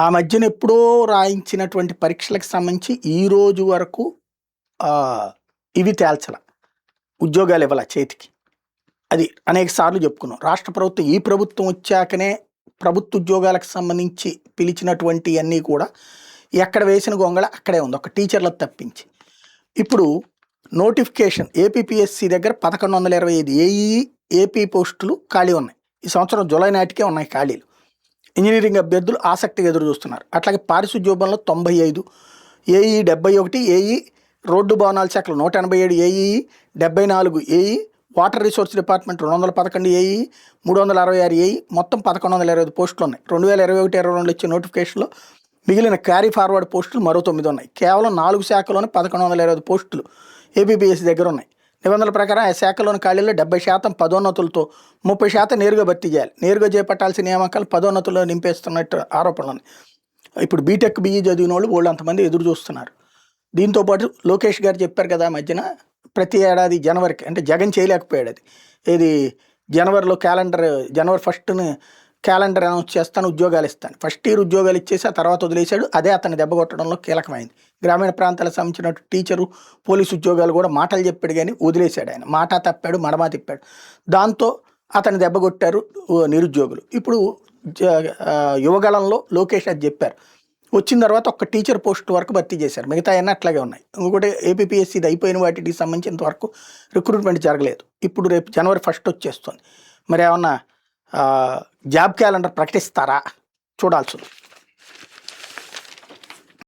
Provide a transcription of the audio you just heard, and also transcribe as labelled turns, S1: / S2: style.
S1: ఆ మధ్యన ఎప్పుడో రాయించినటువంటి పరీక్షలకు సంబంధించి ఈ రోజు వరకు ఇవి తేల్చల. ఉద్యోగాలు ఇవ్వాల చేతికి. అది అనేక సార్లు చెప్పుకున్నాం. రాష్ట్ర ప్రభుత్వం ఈ ప్రభుత్వం వచ్చాకనే ప్రభుత్వ ఉద్యోగాలకు సంబంధించి పిలిచినటువంటి అన్నీ కూడా ఎక్కడ వేసిన గొంగళ అక్కడే ఉంది. ఒక టీచర్లకు తప్పించి. ఇప్పుడు నోటిఫికేషన్ ఏపీపీఎస్సీ దగ్గర 1125 ఏపీ పోస్టులు ఖాళీ ఉన్నాయి. ఈ సంవత్సరం జూలై నాటికే ఉన్నాయి ఖాళీలు. ఇంజనీరింగ్ అభ్యర్థులు ఆసక్తిగా ఎదురు చూస్తున్నారు. అట్లాగే పారిశుద్ధ్యోపంలో 95, ఏఈ 71, ఏఈ రోడ్డు భవనాల శాఖలు 187, AE 74, AE water resource department 211 AE 366 AE మొత్తం 1125 పోస్టులు ఉన్నాయి. 2021-22 ఇచ్చే నోటిఫికేషన్లో మిగిలిన క్యారీ ఫార్వర్డ్ పోస్టులు మరో 9 ఉన్నాయి. కేవలం 4 శాఖలోనే 1125 పోస్టులు ఏపీపీఎస్సీ దగ్గర ఉన్నాయి. నిబంధనల ప్రకారం ఆ శాఖలోని ఖాళీల్లో 70% పదోన్నతులతో 30% నేరుగా భర్తీ చేయాలి. నేరుగా చేపట్టాల్సిన నియామకాలు పదోన్నతుల్లో నింపేస్తున్నట్టు ఆరోపణలు. ఇప్పుడు బీటెక్ బీఈ చదివిన వాళ్ళు అంతమంది ఎదురు చూస్తున్నారు. దీంతోపాటు లోకేష్ గారు చెప్పారు కదా మధ్యన ప్రతి ఏడాది జనవరికి, అంటే జగన్ చేయలేకపోయాడు అది. ఇది జనవరిలో జనవరి 1ని క్యాలెండర్ అనౌన్స్ చేస్తాను, ఉద్యోగాలు ఇస్తాను. ఫస్ట్ ఇయర్ ఉద్యోగాలు ఇచ్చేసి ఆ తర్వాత వదిలేశాడు. అదే అతన్ని దెబ్బకొట్టడంలో కీలకమైంది. గ్రామీణ ప్రాంతాలకు సంబంధించిన టీచరు, పోలీసు ఉద్యోగాలు కూడా మాటలు చెప్పాడు కానీ వదిలేశాడు ఆయన. మాట తప్పాడు, మడమ తిప్పాడు. దాంతో అతన్ని దెబ్బకొట్టారు నిరుద్యోగులు. ఇప్పుడు యువగళంలో లోకేష్ అది చెప్పారు. వచ్చిన తర్వాత ఒక టీచర్ పోస్ట్ వరకు భర్తీ చేశారు. మిగతా అన్నీ అట్లాగే ఉన్నాయి. ఇంకొకటి ఏపీపీఎస్సీది అయిపోయిన వాటికి సంబంధించినంత వరకు రిక్రూట్మెంట్ జరగలేదు. ఇప్పుడు రేపు జనవరి 1 వచ్చేస్తుంది. మరి ఏమన్నా జాబ్ క్యాలెండర్ ప్రకటిస్తారా? చూడాల్సి ఉంది.